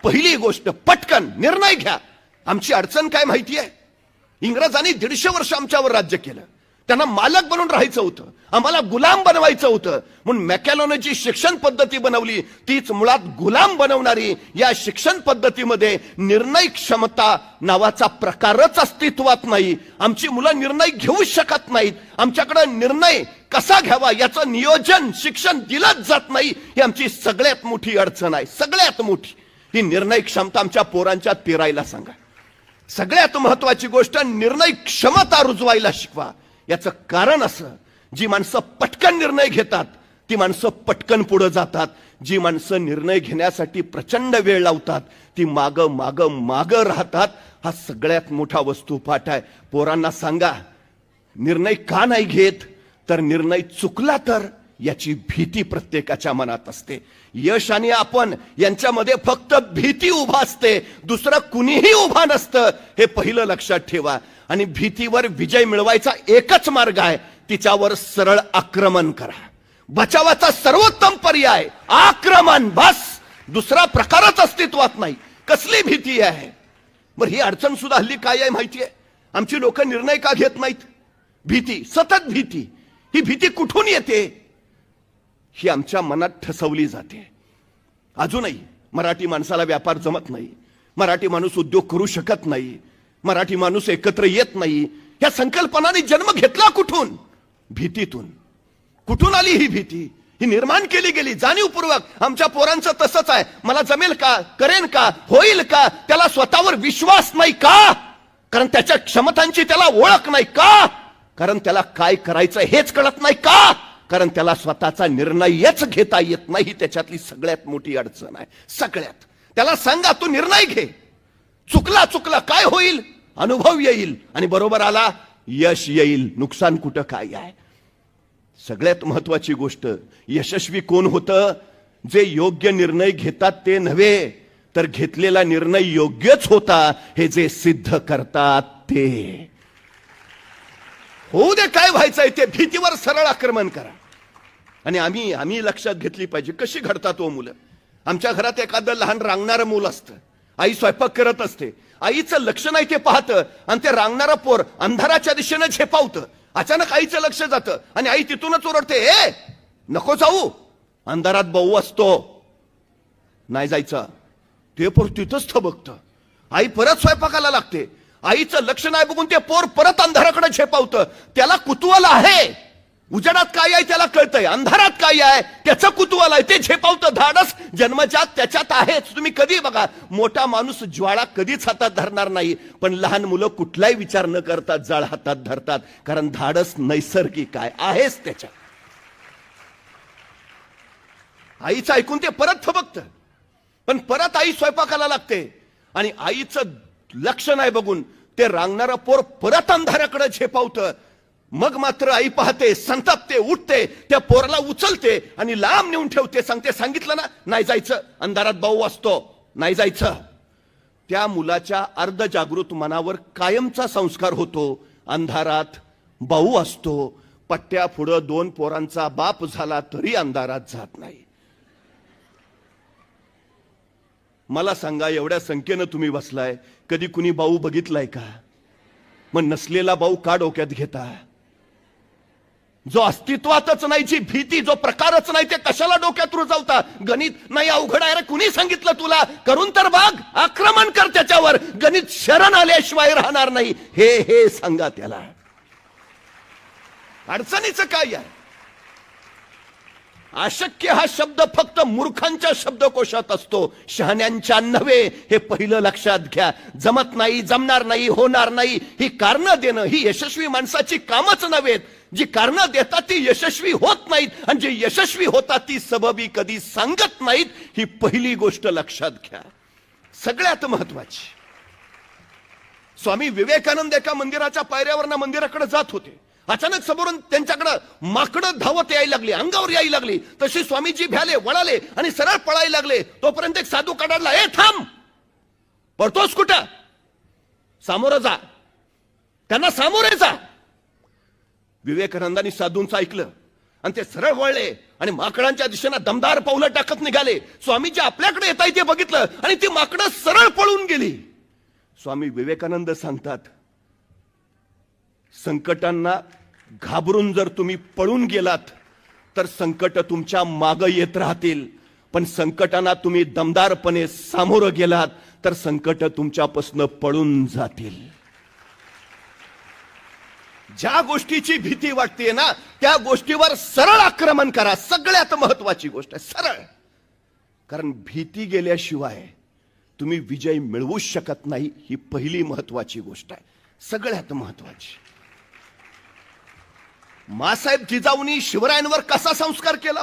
पहिली गोष्ट पटकन निर्णय घ्या. आमची अडचण काय माहिती आहे? इंग्रजांनी 150 वर्ष आमच्यावर राज्य केलं. त्यांना मालक बनून राहायचं होतं, आम्हाला गुलाम बनवायचं होतं. म्हणून मॅकॅलोने जी शिक्षण पद्धती बनवली तीच मुळात गुलाम बनवणारी. या शिक्षण पद्धतीमध्ये निर्णय क्षमता नावाचा प्रकारच अस्तित्वात नाही. आमची मुलं निर्णय घेऊ शकत नाहीत. आमच्याकडे निर्णय कसा घ्यावा याचं नियोजन शिक्षण दिलंच जात नाही. ही आमची सगळ्यात मोठी अडचण आहे. सगळ्यात मोठी ही निर्णय क्षमता आमच्या पोरांच्यात पेरायला सांगा. सगळ्यात महत्वाची गोष्ट निर्णय क्षमता रुजवायला शिकवा. याचं कारण असं, जी माणसं पटकन निर्णय घेतात ती माणसं पटकन पुढे जातात. जी माणसं निर्णय घेण्यासाठी प्रचंड वेळ लावतात ती माग माग माग राहतात. हा सगळ्यात मोठा वस्तुपाठ आहे. पोरांना सांगा निर्णय का नाही घेत, तर निर्णय चुकला तर याची भीती प्रत्येकाच्या मनात असते. यश आणि आपण यांच्यामध्ये फक्त भीती उभा असते, दुसरं कुणीही उभा नसतं. हे पहिलं लक्षात ठेवा. आणि भीतीवर विजय मिळवायचा एकच मार्ग आहे, तिच्यावर सरळ आक्रमण करा. बचावाचा सर्वोत्तम पर्याय आक्रमण, बस. दुसरा प्रकारच अस्तित्वात नाही. कसली भीती आहे? बरं, ही अडचण सुद्धा हल्ली काय आहे माहिती आहे? आमची लोक निर्णय का घेत नाहीत? भीती, सतत भीती. ही भीती कुठून येते? ही आमच्या मनात ठसवली जाते. अजूनही मराठी माणसाला व्यापार जमत नाही, मराठी माणूस उद्योग करू शकत नाही, मराठी माणूस एकत्र येत नाही. या संकल्पनाने जन्म घेतला कुठून? भीतीतून. कुठून आली ही भीती? ही निर्माण केली गेली जाणीवपूर्वक. आमच्या पोरांचं तसंच आहे. मला जमेल का, करेन का, होईल का? त्याला स्वतःवर विश्वास नाही का? कारण त्याच्या क्षमतांची त्याला ओळख नाही का? कारण त्याला काय करायचं हेच कळत नाही का? कारण त्याला स्वतःचा निर्णयच घेता येत नाही. त्याच्यातली सगळ्यात मोठी अडचण आहे. सगळ्यात. त्याला सांगा तू निर्णय घे. चुकला काय होईल? अनुभव येईल आणि बरोबर आला यश येईल. नुकसान कुठं काय आहे? सगळ्यात महत्वाची गोष्ट, यशस्वी कोण होतं? जे योग्य निर्णय घेतात ते नव्हे, तर घेतलेला निर्णय योग्यच होता हे जे सिद्ध करतात ते. होऊ दे काय व्हायचंय ते, भीतीवर सरळ आक्रमण करा. आणि आम्ही लक्षात घेतली पाहिजे कशी घडतात हो मुलं. आमच्या घरात एखादं लहान रांगणारं मूल असतं. आई स्वयंपाक करत असते, आईचं लक्ष नाही ते पाहतं आणि ते रांगणारं पोर अंधाराच्या दिशेने झेपावतं. अचानक आईचं लक्ष जातं आणि आई तिथूनच ओरडते, ए नको जाऊ, अंधारात भाऊ असतो, नाही जायचं. ते पोर तिथंच थबकतं. आई परत स्वयंपाकाला लागते. आईचं लक्ष नाही बघून ते पोर परत अंधाराकडे झेपावतं. त्याला कुतूहल आहे. उजेडात काय आहे त्याला कळतंय, अंधारात काय आहे त्याचं कुतूहल आहे. ते झेपावतं. धाडस जन्मजात त्याच्यात आहेच. तुम्ही कधी बघा, मोठा माणूस ज्वाळा कधीच हातात धरणार नाही, पण लहान मुलं कुठलाही विचार न करता जाळ हातात धरतात. कारण धाडस नैसर्गिक आहेच त्याच्यात. आईचं ऐकून ते परत थबकतं. पण परत आई स्वयंपाकाला लागते आणि आईचं लक्ष नाही बघून ते रांगणारं पोर परत अंधाराकडे झेपावतं. मग मात्र आई पाहते, संतापते, उठते, त्या पोराला उचलते आणि लांब नेऊन ठेवते. सांगते, सांगितलं ना नाही जायचं, अंधारात भाऊ असतो, नाही जायचं. त्या मुलाच्या अर्धजागृत मनावर कायमचा संस्कार होतो, अंधारात भाऊ असतो. पट्ट्या पुढं 2 पोरांचा बाप झाला तरी अंधारात जात नाही. मला सांगा, एवढ्या संख्येनं तुम्ही बसलाय, कधी कुणी भाऊ बघितलाय का? मग नसलेला भाऊ का डोक्यात घेता? जो अस्तित्वातच नाही, जी भीती, जो प्रकारच नाही, ते कशाला डोक्यात रुजवता? गणित नाही अवघड आहे रे, कुणी सांगितलं तुला? करून तर बघ, आक्रमण कर त्याच्यावर. गणित शरण आल्याशिवाय राहणार नाही, हे सांगा त्याला. अडचणीचं काय आहे? अशक्य हा शब्द फक्त मूर्खांच्या शब्दकोशात असतो, शहाण्यांच्या नव्हे. हे पहिलं लक्षात घ्या. जमत नाही, जमणार नाही, होणार नाही, ही कारणं देणं ही यशस्वी माणसाची कामच नव्हेत. जी कारणं देतात ती यशस्वी होत नाहीत आणि जी यशस्वी होतात ती सबबी कधी सांगत नाहीत. ही पहिली गोष्ट लक्षात घ्या, सगळ्यात महत्वाची. स्वामी विवेकानंद एका मंदिराच्या पायऱ्यावरनं मंदिराकडे जात होते. अचानक समोरून त्यांच्याकडे माकडं धावत यायला लागली, अंगावर यायला लागली. तशी स्वामीजी भ्याले, वळाले आणि सरळ पळायला लागले. तोपर्यंत एक साधू कडाडला, ए थांब, पळतोस कुठं? सामोरं जा, त्यांना सामोरे जा. विवेकानंदांनी साधूंचं ऐकलं आणि ते सरळ वळले आणि माकडांच्या दिशेनं दमदार पावलं टाकत निघाले. स्वामीजी आपल्याकडे येत आहे ते बघितलं आणि ती माकडं सरळ पळून गेली. स्वामी विवेकानंद सांगतात, संकटांना घाबरून जर तुम्ही पळून गेलात तर संकट तुमच्या मागे येत राहतील, पण संकटांना तुम्ही दमदारपणे सामोरं गेलात तर संकट तुमच्यापासून पळून जातील. ज्या गोष्टीची भीती वाटते ना त्या गोष्टीवर सरळ आक्रमण करा. सगळ्यात महत्वाची गोष्ट आहे सरळ. कारण भीती गेल्याशिवाय तुम्ही विजय मिळवू शकत नाही, ही पहिली महत्वाची गोष्ट आहे, सगळ्यात महत्वाची. मासाहेब जिजाऊनी शिवरायांवर कसा संस्कार केला?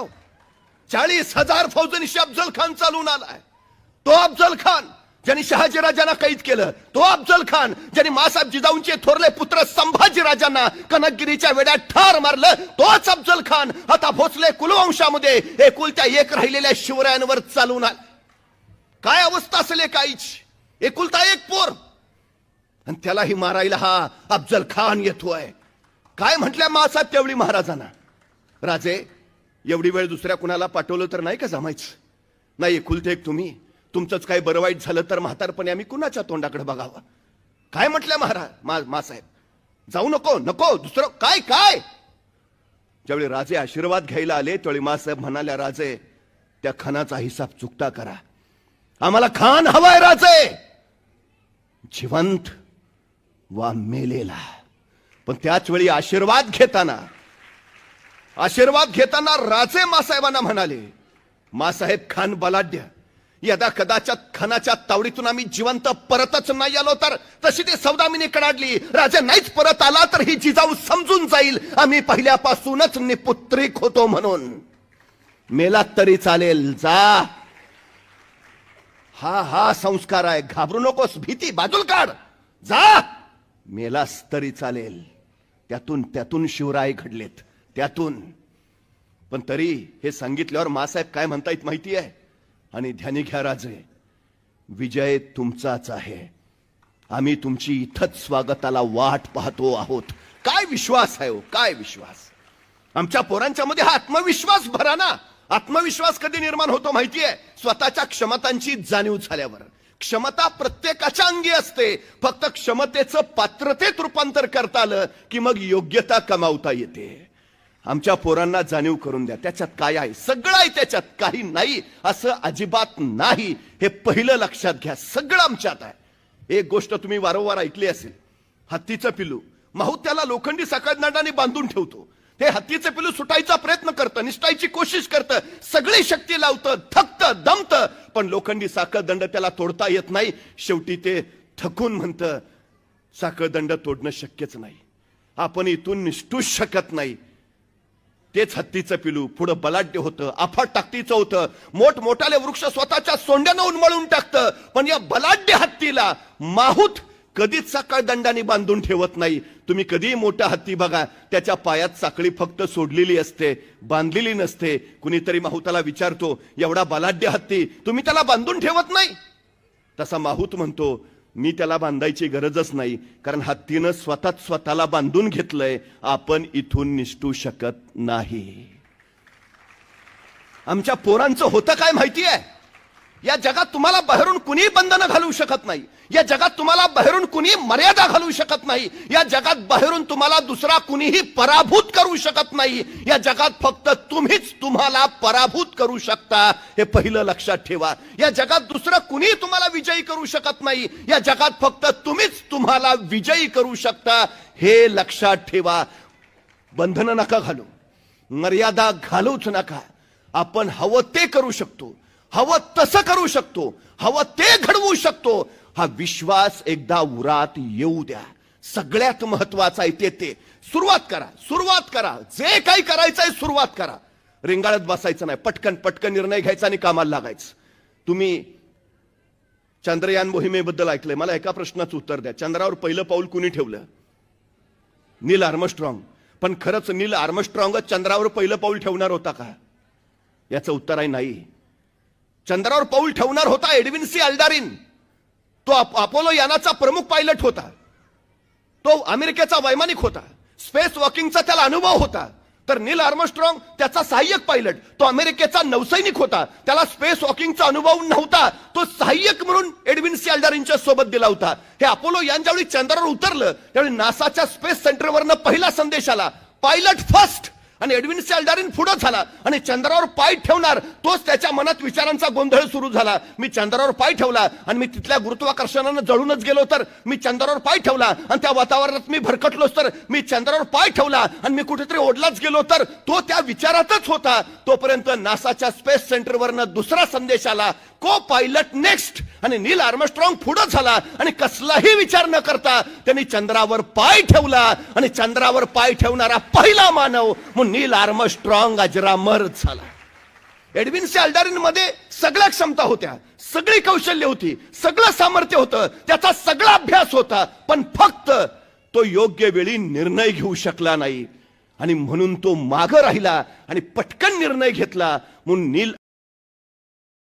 40,000 फौजांशी अफजल खान चालून आलाय. तो अफजल खान ज्यांनी शहाजीराजांना कैद केलं, तो अफजल खान ज्यांनी मासाहेब जिजाऊंचे थोरले पुत्र संभाजीराजांना कनकगिरीच्या वेड्यात ठार मारलं, तोच अफजल खान आता भोसले कुलवंशामध्ये एकुलत्या एक राहिलेल्या शिवरायांवर चालून आला. काय अवस्था असेल एकाईची, एकुलता एक पोर, आणि त्यालाही मारायला हा अफजल खान येतोय. काय म्हटल्या मासाहेब त्यावेळी महाराजांना, राजे एवढी वेळ दुसऱ्या कुणाला पाठवलं तर नाही का जमायचं? नाही, एकुलते एक तुम्ही, तुमचंच काय बरं वाईट झालं तर म्हातारपणे आम्ही कुणाच्या तोंडाकडे बघावं? काय म्हटल्या मासाहेब, जाऊ नको नको दुसरं काय काय? ज्यावेळी राजे आशीर्वाद घ्यायला आले त्यावेळी मासाहेब म्हणाल्या, राजे त्या खानाचा हिसाब चुकता करा, आम्हाला खान हवाय राजे, जिवंत वा मेलेला. पण त्याच वेळी आशीर्वाद घेताना राजे मासाहेबांना म्हणाले, मासाहेब खान बलाढ्य, यदा कदाचित खानाच्या तावडीतून आम्ही जिवंत परतच नाही आलो तर तशी ते सौदामिनी कडाडली, राजा नाहीच परत आला तर ही जिजाऊ समजून जाईल आम्ही पहिल्यापासूनच निपुत्रिक होतो म्हणून. मेलात तरी चालेल, जा. हा संस्कार आहे. घाबरू नकोस, भीती बाजूला काढ, जा, मेलास तरी चालेल. त्यातून शिवराय घडलेत, त्यातून. पण तरी हे सांगितल्यावर मासाहेब काय म्हणतायत माहिती आहे? आणि ध्यानी घ्या राजे, विजय तुमचाच आहे, आम्ही तुमची इथंच स्वागताला वाट पाहतो आहोत. काय विश्वास आहे हो, काय विश्वास! आमच्या पोरांच्या मध्ये हा आत्मविश्वास भरा ना. आत्मविश्वास कधी निर्माण होतो माहितीये? स्वतःच्या क्षमतांची जाणीव झाल्यावर. क्षमता प्रत्येकाच्या अंगी असते, फक्त क्षमतेचं पात्रतेत रूपांतर करता आलं की मग योग्यता कमावता येते. आमच्या पोरांना जाणीव करून द्या, त्याच्यात काय आहे, सगळं आहे त्याच्यात, काही नाही असं अजिबात नाही, हे पहिलं लक्षात घ्या. सगळं आमच्यात आहे. एक गोष्ट तुम्ही वारंवार ऐकली असेल, हत्तीचं पिलू माहूत त्याला लोखंडी साखळदंडाने बांधून ठेवतो. ते हत्तीचं पिलू सुटायचा प्रयत्न करतं, निसटायची कोशिश करतं, सगळी शक्ती लावतं, थकतं, दमतं, पण लोखंडी साखळदंड त्याला तोडता येत नाही. शेवटी ते थकून म्हणतं, साखळदंड तोडणं शक्यच नाही, आपण इथून निसटूच शकत नाही. तेच हत्तीचं पिलू पुढं बलाढ्य होतं, अफाट ताकदीचं होतं, मोठमोठाले वृक्ष स्वतःच्या सोंड्यानं उन्मळून टाकतं. पण या बलाढ्य हत्तीला माहूत कधीच साखळदंडाने बांधून ठेवत नाही. तुम्ही कधीही मोठा हत्ती बघा, त्याच्या पायात साखळी फक्त सोडलेली असते, बांधलेली नसते. कुणीतरी माहूताला विचारतो, एवढा बलाढ्य हत्ती तुम्ही त्याला बांधून ठेवत नाही? तसा माहूत म्हणतो, मी त्याला बांधायची गरजच नाही, कारण हत्तीनं स्वतःला बांधून घेतलंय, आपण इथून निसटू शकत नाही. आमच्या पोरांचं होतं काय माहितीये? या जगात तुम्हाला बाहेरून कुणी बंधनं घालू शकत नाही, या जगात तुम्हाला बाहेरून कुणी मर्यादा घालू शकत नाही, या जगात बाहेरून तुम्हाला दुसरा कुणीही पराभूत करू शकत नाही. या जगात फक्त तुम्हीच तुम्हाला पराभूत करू शकता, हे पहिलं लक्षात ठेवा. या जगात दुसरं कुणी तुम्हाला विजयी करू शकत नाही, या जगात फक्त तुम्हीच तुम्हाला विजयी करू शकता, हे लक्षात ठेवा. बंधनं नका घालू, मर्यादा घालूच नका. आपण हवं ते करू शकतो, हवं तसं करू शकतो, हवं ते घडवू शकतो. हा विश्वास एकदा उरात येऊ द्या. सगळ्यात महत्वाचं आहे ते सुरुवात करा. जे काही करायचंय सुरुवात करा. रिंगाळत बसायचं नाही, पटकन निर्णय घ्यायचा आणि कामाला लागायचं. तुम्ही चंद्रयान मोहिमेबद्दल ऐकलंय, मला एका प्रश्नाचं उत्तर द्या. चंद्रावर पहिलं पाऊल कुणी ठेवलं? नील आर्मस्ट्रॉंग. पण खरंच नील आर्मस्ट्रॉंगच चंद्रावर पहिलं पाऊल ठेवणार होता का? याचं उत्तर आहे नाही. चंद्रावर पाऊल ठेवणार होता एडविन सी अल्डारिन. तो अपोलो यानाचा प्रमुख पायलट होता, तो अमेरिकेचा वैमानिक होता, स्पेस वॉकिंगचा त्याला अनुभव होता. तर नील आर्मस्ट्रॉंग त्याचा सहाय्यक पायलट, तो अमेरिकेचा नौसैनिक होता, त्याला स्पेस वॉकिंगचा अनुभव नव्हता, तो सहाय्यक म्हणून एडविन सी अल्ड्रिनच्या सोबत दिला होता. हे अपोलो यान ज्यावेळी चंद्रावर उतरलं त्यावेळी नासाच्या स्पेस सेंटरवरनं पहिला संदेश आला, पायलट फर्स्ट. आणि एडविन सी अल्ड्रिन पुढे झाला आणि चंद्रावर पाय ठेवणार तोच त्याच्या मनात विचारांचा गोंधळ सुरू झाला. मी चंद्रावर पाय ठेवला आणि मी तिथल्या गुरुत्वाकर्षणानं जळूनच गेलो तर, मी चंद्रावर पाय ठेवला आणि त्या वातावरणात मी भरकटलोच तर, मी चंद्रावर पाय ठेवला आणि मी कुठेतरी ओढलाच गेलो तर, तो त्या विचारातच होता. तोपर्यंत नासाच्या स्पेस सेंटरवरनं दुसरा संदेश आला, को पायलट नेक्स्ट. आणि नील आर्मस्ट्रॉंग पुढे झाला आणि कसलाही विचार न करता त्यांनी चंद्रावर पाय ठेवला आणि चंद्रावर पाय ठेवणारा पहिला मानव म्हणून नील आर्मस्ट्रॉंग अजरामर झाला. एडविन सी अल्ड्रिन मध्ये सगळ्या क्षमता होत्या, सगळी कौशल्य होती, सगळं सामर्थ्य होतं, त्याचा सगळा अभ्यास होता, पण फक्त तो योग्य वेळी निर्णय घेऊ शकला नाही आणि म्हणून तो मागं राहिला आणि पटकन निर्णय घेतला. म्हणून नील